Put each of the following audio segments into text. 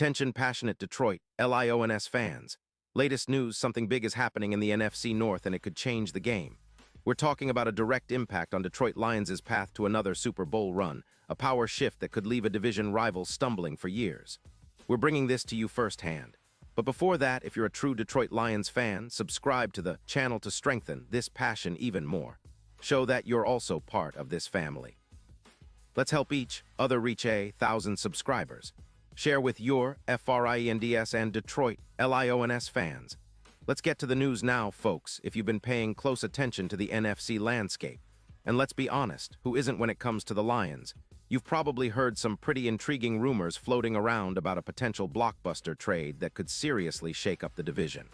Attention passionate Detroit, Lions fans. Latest news, something big is happening in the NFC North and it could change the game. We're talking about a direct impact on Detroit Lions' path to another Super Bowl run, a power shift that could leave a division rival stumbling for years. We're bringing this to you firsthand. But before that, if you're a true Detroit Lions fan, subscribe to the channel to strengthen this passion even more. Show that you're also part of this family. Let's help each other reach 1,000 subscribers. Share with your FRIENDS and Detroit LIONS fans. Let's get to the news now, folks, if you've been paying close attention to the NFC landscape. And let's be honest, who isn't when it comes to the Lions? You've probably heard some pretty intriguing rumors floating around about a potential blockbuster trade that could seriously shake up the division.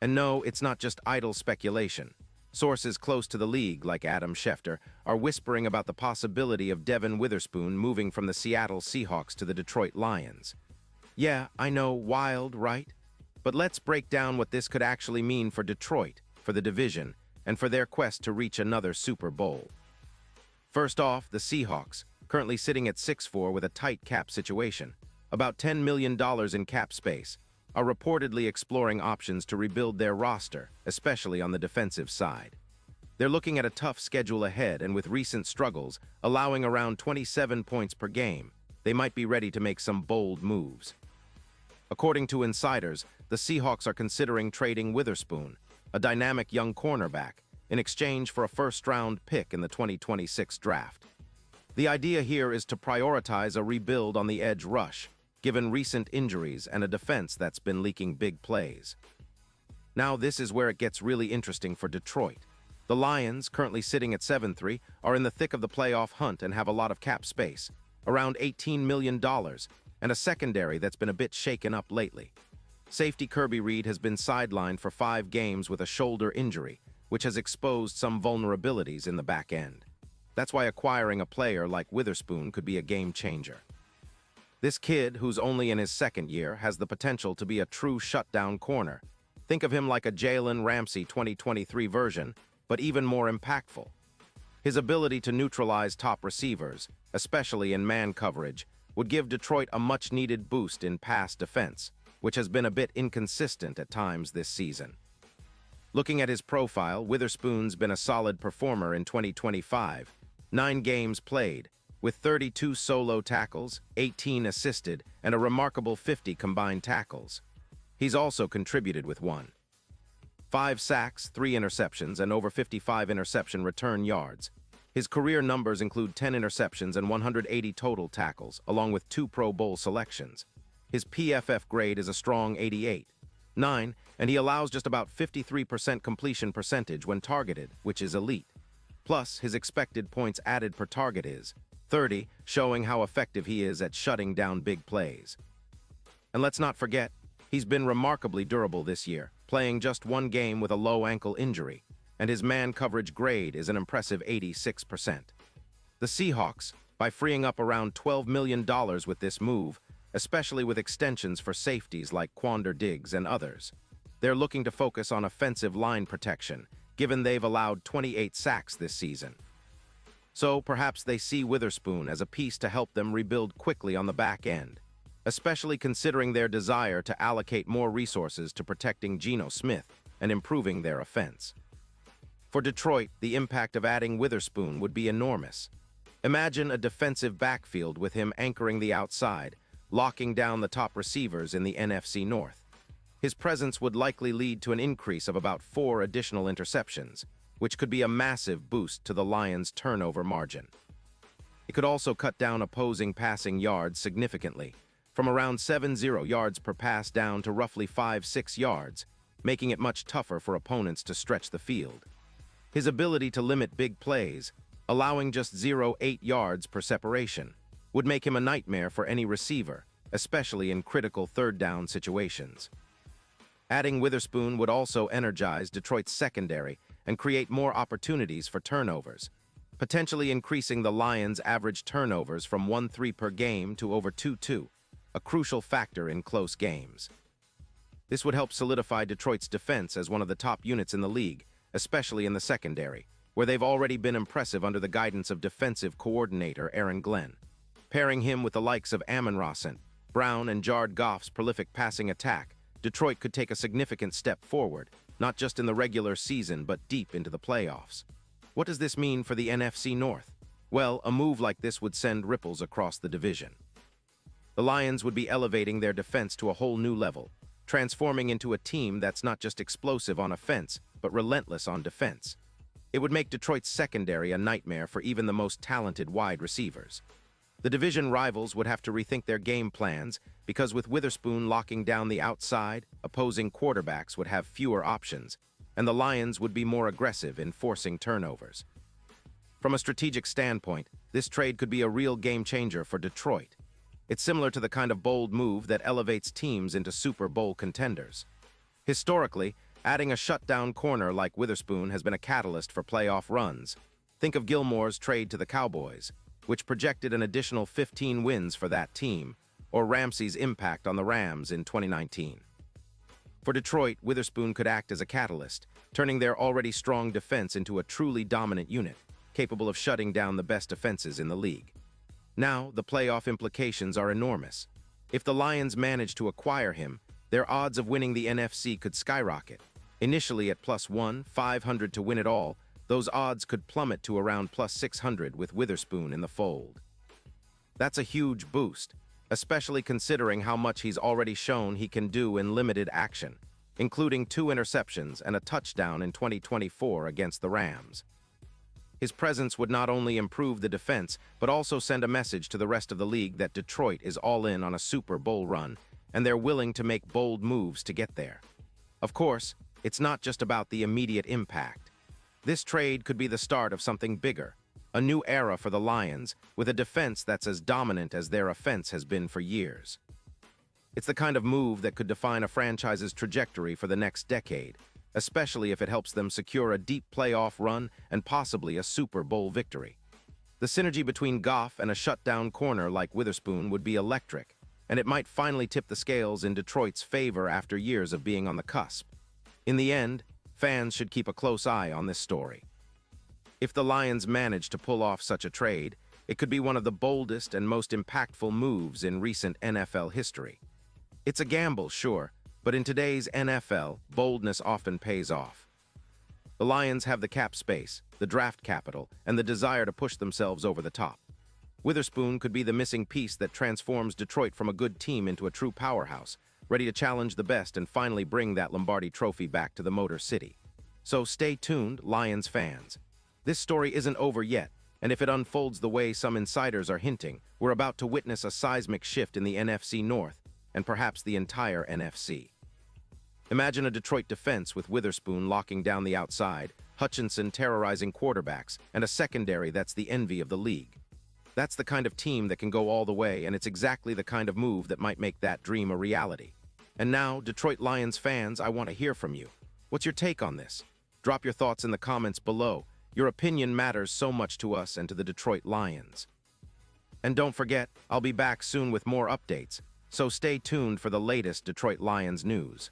And no, it's not just idle speculation. Sources close to the league, like Adam Schefter, are whispering about the possibility of Devin Witherspoon moving from the Seattle Seahawks to the Detroit Lions. Yeah, I know, wild, right? But let's break down what this could actually mean for Detroit, for the division, and for their quest to reach another Super Bowl. First off, the Seahawks, currently sitting at 6-4 with a tight cap situation, about $10 million in cap space, are reportedly exploring options to rebuild their roster, especially on the defensive side. They're looking at a tough schedule ahead, and with recent struggles, allowing around 27 points per game, they might be ready to make some bold moves. According to insiders, the Seahawks are considering trading Witherspoon, a dynamic young cornerback, in exchange for a first-round pick in the 2026 draft. The idea here is to prioritize a rebuild on the edge rush, given recent injuries and a defense that's been leaking big plays. Now this is where it gets really interesting for Detroit. The Lions, currently sitting at 7-3, are in the thick of the playoff hunt and have a lot of cap space, around $18 million, and a secondary that's been a bit shaken up lately. Safety Kirby Reed has been sidelined for 5 games with a shoulder injury, which has exposed some vulnerabilities in the back end. That's why acquiring a player like Witherspoon could be a game changer. This kid, who's only in his second year, has the potential to be a true shutdown corner. Think of him like a Jalen Ramsey 2023 version, but even more impactful. His ability to neutralize top receivers, especially in man coverage, would give Detroit a much-needed boost in pass defense, which has been a bit inconsistent at times this season. Looking at his profile, Witherspoon's been a solid performer in 2025, 9 games played, with 32 solo tackles, 18 assisted, and a remarkable 50 combined tackles. He's also contributed with 5 sacks, 3 interceptions, and over 55 interception return yards. His career numbers include 10 interceptions and 180 total tackles, along with 2 Pro Bowl selections. His PFF grade is a strong 88.9, and he allows just about 53% completion percentage when targeted, which is elite. Plus, his expected points added per target is 30, showing how effective he is at shutting down big plays. And let's not forget, he's been remarkably durable this year, playing just 1 game with a low ankle injury, and his man coverage grade is an impressive 86%. The Seahawks, by freeing up around $12 million with this move, especially with extensions for safeties like Quandre Diggs and others, they're looking to focus on offensive line protection, given they've allowed 28 sacks this season. So perhaps they see Witherspoon as a piece to help them rebuild quickly on the back end, especially considering their desire to allocate more resources to protecting Geno Smith and improving their offense. For Detroit, the impact of adding Witherspoon would be enormous. Imagine a defensive backfield with him anchoring the outside, locking down the top receivers in the NFC North. His presence would likely lead to an increase of about 4 additional interceptions, which could be a massive boost to the Lions' turnover margin. It could also cut down opposing passing yards significantly, from around 7-0 yards per pass down to roughly 5-6 yards, making it much tougher for opponents to stretch the field. His ability to limit big plays, allowing just 0.8 yards per separation, would make him a nightmare for any receiver, especially in critical third-down situations. Adding Witherspoon would also energize Detroit's secondary and create more opportunities for turnovers, potentially increasing the Lions' average turnovers from 1-3 per game to over 2-2, a crucial factor in close games. This would help solidify Detroit's defense as one of the top units in the league, especially in the secondary, where they've already been impressive under the guidance of defensive coordinator Aaron Glenn. Pairing him with the likes of Amon-Ra St. Brown and Jared Goff's prolific passing attack, Detroit could take a significant step forward, not just in the regular season but deep into the playoffs. What does this mean for the NFC North? Well, a move like this would send ripples across the division. The Lions would be elevating their defense to a whole new level, transforming into a team that's not just explosive on offense, but relentless on defense. It would make Detroit's secondary a nightmare for even the most talented wide receivers. The division rivals would have to rethink their game plans because with Witherspoon locking down the outside, opposing quarterbacks would have fewer options, and the Lions would be more aggressive in forcing turnovers. From a strategic standpoint, this trade could be a real game changer for Detroit. It's similar to the kind of bold move that elevates teams into Super Bowl contenders. Historically, adding a shutdown corner like Witherspoon has been a catalyst for playoff runs. Think of Gilmore's trade to the Cowboys, which projected an additional 15 wins for that team, or Ramsey's impact on the Rams in 2019. For Detroit, Witherspoon could act as a catalyst, turning their already strong defense into a truly dominant unit, capable of shutting down the best defenses in the league. Now, the playoff implications are enormous. If the Lions manage to acquire him, their odds of winning the NFC could skyrocket. Initially at +1,500 to win it all, those odds could plummet to around +600 with Witherspoon in the fold. That's a huge boost, especially considering how much he's already shown he can do in limited action, including 2 interceptions and a touchdown in 2024 against the Rams. His presence would not only improve the defense, but also send a message to the rest of the league that Detroit is all in on a Super Bowl run, and they're willing to make bold moves to get there. Of course, it's not just about the immediate impact. This trade could be the start of something bigger, a new era for the Lions, with a defense that's as dominant as their offense has been for years. It's the kind of move that could define a franchise's trajectory for the next decade, especially if it helps them secure a deep playoff run and possibly a Super Bowl victory. The synergy between Goff and a shutdown corner like Witherspoon would be electric, and it might finally tip the scales in Detroit's favor after years of being on the cusp. In the end, fans should keep a close eye on this story. If the Lions manage to pull off such a trade, it could be one of the boldest and most impactful moves in recent NFL history. It's a gamble, sure, but in today's NFL, boldness often pays off. The Lions have the cap space, the draft capital, and the desire to push themselves over the top. Witherspoon could be the missing piece that transforms Detroit from a good team into a true powerhouse, ready to challenge the best and finally bring that Lombardi trophy back to the Motor City. So stay tuned, Lions fans. This story isn't over yet, and if it unfolds the way some insiders are hinting, we're about to witness a seismic shift in the NFC North, and perhaps the entire NFC. Imagine a Detroit defense with Witherspoon locking down the outside, Hutchinson terrorizing quarterbacks, and a secondary that's the envy of the league. That's the kind of team that can go all the way, and it's exactly the kind of move that might make that dream a reality. And now, Detroit Lions fans, I want to hear from you. What's your take on this? Drop your thoughts in the comments below. Your opinion matters so much to us and to the Detroit Lions. And don't forget, I'll be back soon with more updates, so stay tuned for the latest Detroit Lions news.